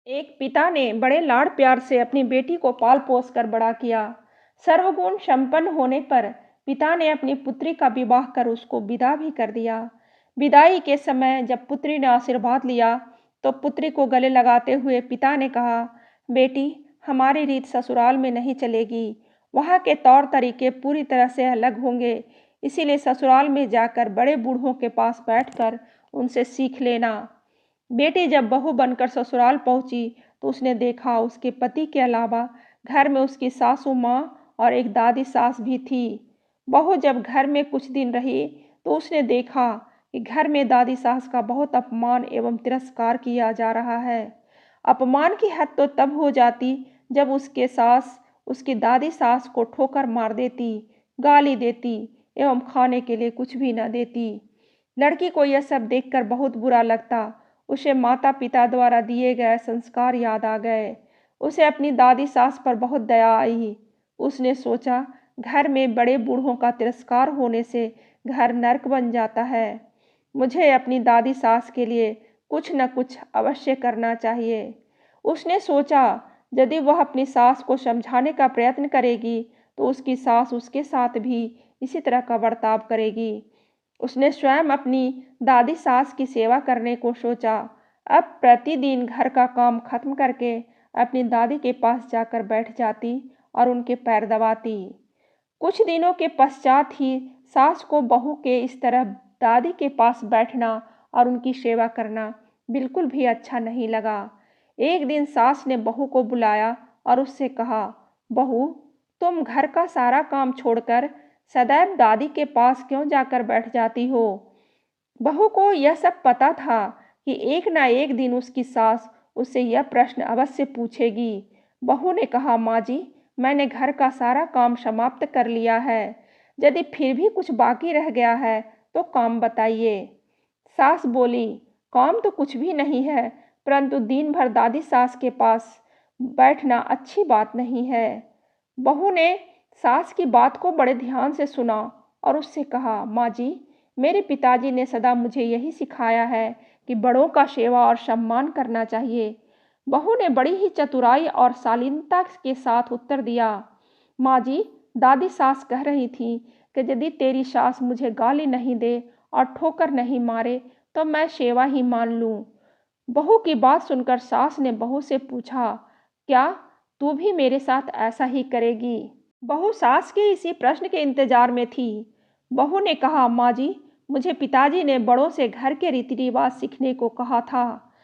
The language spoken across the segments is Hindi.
एक पिता ने बड़े लाड़ प्यार से अपनी बेटी को पाल पोस कर बड़ा किया। सर्वगुण संपन्न होने पर पिता ने अपनी पुत्री का विवाह कर उसको विदा भी कर दिया। विदाई के समय जब पुत्री ने आशीर्वाद लिया तो पुत्री को गले लगाते हुए पिता ने कहा, बेटी, हमारी रीत ससुराल में नहीं चलेगी। वहाँ के तौर तरीके पूरी तरह से अलग होंगे। इसीलिए ससुराल में जाकर बड़े बूढ़ों के पास बैठकर उनसे सीख लेना। बेटी जब बहू बनकर ससुराल पहुंची तो उसने देखा उसके पति के अलावा घर में उसकी सासू माँ और एक दादी सास भी थी। बहू जब घर में कुछ दिन रही तो उसने देखा कि घर में दादी सास का बहुत अपमान एवं तिरस्कार किया जा रहा है। अपमान की हद तो तब हो जाती जब उसके सास उसकी दादी सास को ठोकर मार देती, गाली देती एवं खाने के लिए कुछ भी न देती। लड़की को यह सब देखकर बहुत बुरा लगता। उसे माता पिता द्वारा दिए गए संस्कार याद आ गए। उसे अपनी दादी सास पर बहुत दया आई। उसने सोचा, घर में बड़े बूढ़ों का तिरस्कार होने से घर नर्क बन जाता है। मुझे अपनी दादी सास के लिए कुछ न कुछ अवश्य करना चाहिए। उसने सोचा, यदि वह अपनी सास को समझाने का प्रयत्न करेगी तो उसकी सास उसके साथ भी इसी तरह का बर्ताव करेगी। उसने स्वयं अपनी दादी सास की सेवा करने को सोचा। अब प्रतिदिन घर का काम खत्म करके अपनी दादी के पास जाकर बैठ जाती और उनके पैर दबाती। कुछ दिनों के पश्चात ही सास को बहू के इस तरह दादी के पास बैठना और उनकी सेवा करना बिल्कुल भी अच्छा नहीं लगा। एक दिन सास ने बहू को बुलाया और उससे कहा, बहू, तुम घर का सारा काम छोड़कर सदैव दादी के पास क्यों जाकर बैठ जाती हो? बहू को यह सब पता था कि एक ना एक दिन उसकी सास उससे यह प्रश्न अवश्य पूछेगी। बहू ने कहा, माँ जी, मैंने घर का सारा काम समाप्त कर लिया है। यदि फिर भी कुछ बाकी रह गया है तो काम बताइए। सास बोली, काम तो कुछ भी नहीं है, परंतु दिन भर दादी सास के पास बैठना अच्छी बात नहीं है। बहू ने सास की बात को बड़े ध्यान से सुना और उससे कहा, माँ जी, मेरे पिताजी ने सदा मुझे यही सिखाया है कि बड़ों का सेवा और सम्मान करना चाहिए। बहू ने बड़ी ही चतुराई और शालीनता के साथ उत्तर दिया, माँ जी, दादी सास कह रही थी कि यदि तेरी सास मुझे गाली नहीं दे और ठोकर नहीं मारे तो मैं सेवा ही मान लूँ। बहू की बात सुनकर सास ने बहू से पूछा, क्या तू भी मेरे साथ ऐसा ही करेगी? बहू सास के इसी प्रश्न के इंतजार में थी। बहू ने कहा, माँ जी, मुझे पिताजी ने बड़ों से घर के रीति रिवाज सीखने को कहा था।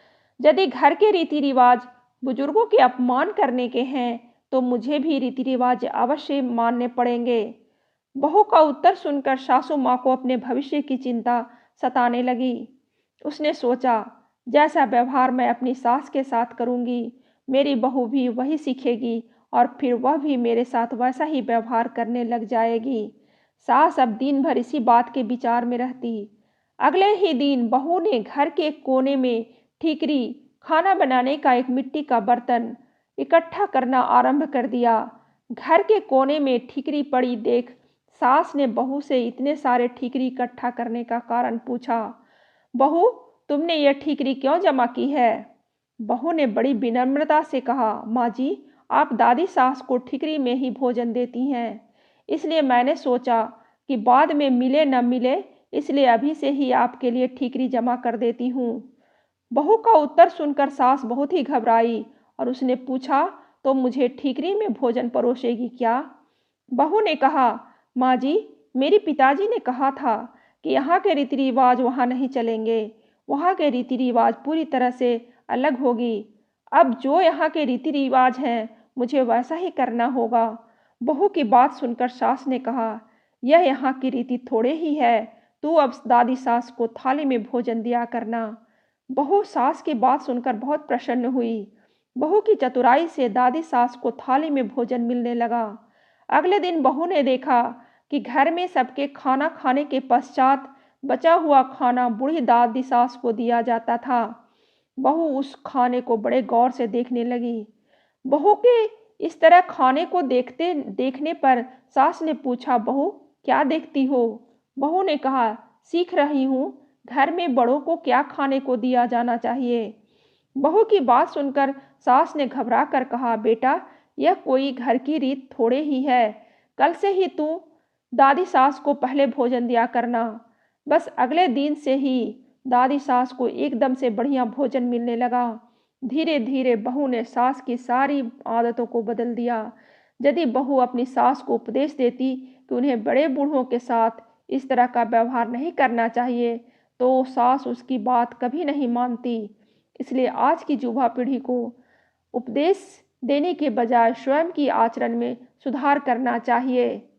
यदि घर के रीति रिवाज बुजुर्गों के अपमान करने के हैं तो मुझे भी रीति रिवाज अवश्य मानने पड़ेंगे। बहू का उत्तर सुनकर सासू माँ को अपने भविष्य की चिंता सताने लगी। उसने सोचा, जैसा व्यवहार मैं अपनी सास के साथ करूंगी, मेरी बहू भी वही सीखेगी और फिर वह भी मेरे साथ वैसा ही व्यवहार करने लग जाएगी। सास अब दिन भर इसी बात के विचार में रहती। अगले ही दिन बहू ने घर के कोने में ठीकरी, खाना बनाने का एक मिट्टी का बर्तन इकट्ठा करना आरंभ कर दिया। घर के कोने में ठीकरी पड़ी देख सास ने बहू से इतने सारे ठीकरी इकट्ठा करने का कारण पूछा। बहू, तुमने यह ठीकरी क्यों जमा की है? बहू ने बड़ी विनम्रता से कहा, माँ जी, आप दादी सास को ठीकरी में ही भोजन देती हैं, इसलिए मैंने सोचा कि बाद में मिले न मिले, इसलिए अभी से ही आपके लिए ठीकरी जमा कर देती हूँ। बहू का उत्तर सुनकर सास बहुत ही घबराई और उसने पूछा, तो मुझे ठीकरी में भोजन परोसेगी क्या? बहू ने कहा, माँ जी, मेरे पिताजी ने कहा था कि यहाँ के रीति रिवाज वहाँ नहीं चलेंगे। वहाँ के रीति रिवाज पूरी तरह से अलग होगी। अब जो यहाँ के रीति रिवाज हैं मुझे वैसा ही करना होगा। बहू की बात सुनकर सास ने कहा, यह यहाँ की रीति थोड़े ही है, तू अब दादी सास को थाली में भोजन दिया करना। बहू सास की बात सुनकर बहुत प्रसन्न हुई। बहू की चतुराई से दादी सास को थाली में भोजन मिलने लगा। अगले दिन बहू ने देखा कि घर में सबके खाना खाने के पश्चात बचा हुआ खाना बूढ़ी दादी सास को दिया जाता था। बहू उस खाने को बड़े गौर से देखने लगी। बहू के इस तरह खाने को देखने पर सास ने पूछा, बहू, क्या देखती हो? बहू ने कहा, सीख रही हूँ घर में बड़ों को क्या खाने को दिया जाना चाहिए। बहू की बात सुनकर सास ने घबरा कर कहा, बेटा यह कोई घर की रीत थोड़े ही है। कल से ही तू दादी सास को पहले भोजन दिया करना। बस अगले दिन से ही दादी सास को एकदम से बढ़िया भोजन मिलने लगा। धीरे धीरे बहू ने सास की सारी आदतों को बदल दिया। यदि बहू अपनी सास को उपदेश देती कि उन्हें बड़े बूढ़ों के साथ इस तरह का व्यवहार नहीं करना चाहिए, तो सास उसकी बात कभी नहीं मानती। इसलिए आज की युवा पीढ़ी को उपदेश देने के बजाय स्वयं की आचरण में सुधार करना चाहिए।